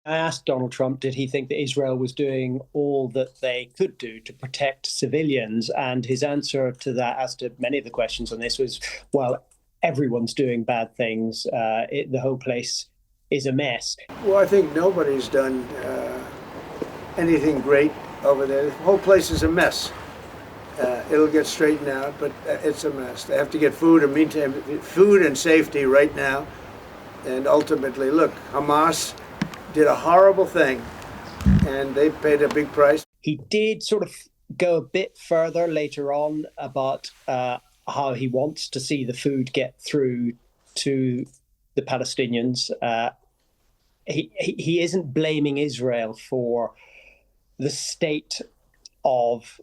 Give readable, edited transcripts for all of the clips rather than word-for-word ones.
I asked Donald Trump, did he think that Israel was doing all that they could do to protect civilians? And his answer to that, as to many of the questions on this, was, well, everyone's doing bad things. The whole place is a mess. Well, I think nobody's done anything great over there. The whole place is a mess. It'll get straightened out, but it's a mess. They have to get food, and meantime, food and safety right now. And ultimately, look, Hamas did a horrible thing, and they paid a big price. He did sort of go a bit further later on about how he wants to see the food get through to the Palestinians. He isn't blaming Israel for the state of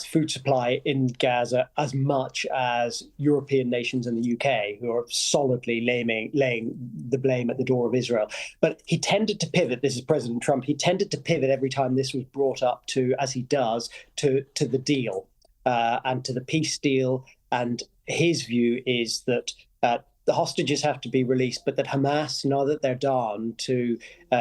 food supply in Gaza as much as European nations and the UK, who are solidly laying the blame at the door of Israel. But he tended to pivot, this is President Trump, he tended to pivot every time this was brought up to, as he does, to the deal and to the peace deal. And his view is that the hostages have to be released, but that Hamas, now that they're down to,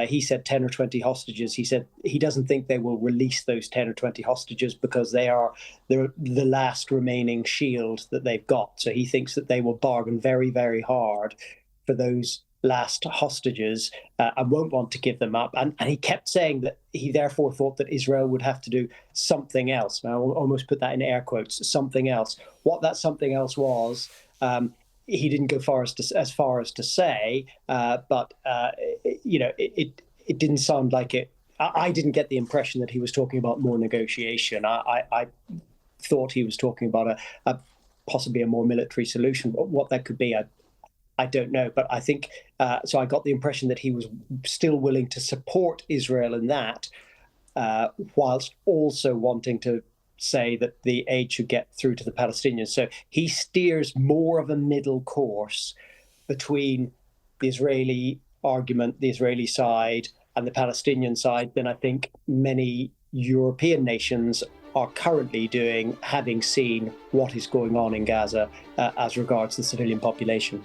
he said 10 or 20 hostages, he said he doesn't think they will release those 10 or 20 hostages because they're the last remaining shield that they've got. So he thinks that they will bargain very, very hard for those last hostages and won't want to give them up. And he kept saying that he therefore thought that Israel would have to do something else. And I will almost put that in air quotes, something else. What that something else was, he didn't go as far as to say, but it didn't sound like it. I didn't get the impression that he was talking about more negotiation. I thought he was talking about a possibly a more military solution. But what that could be, I don't know. But I think so. I got the impression that he was still willing to support Israel in that, whilst also wanting to say that the aid should get through to the Palestinians. So he steers more of a middle course between the Israeli argument, the Israeli side, and the Palestinian side than I think many European nations are currently doing, having seen what is going on in Gaza as regards the civilian population.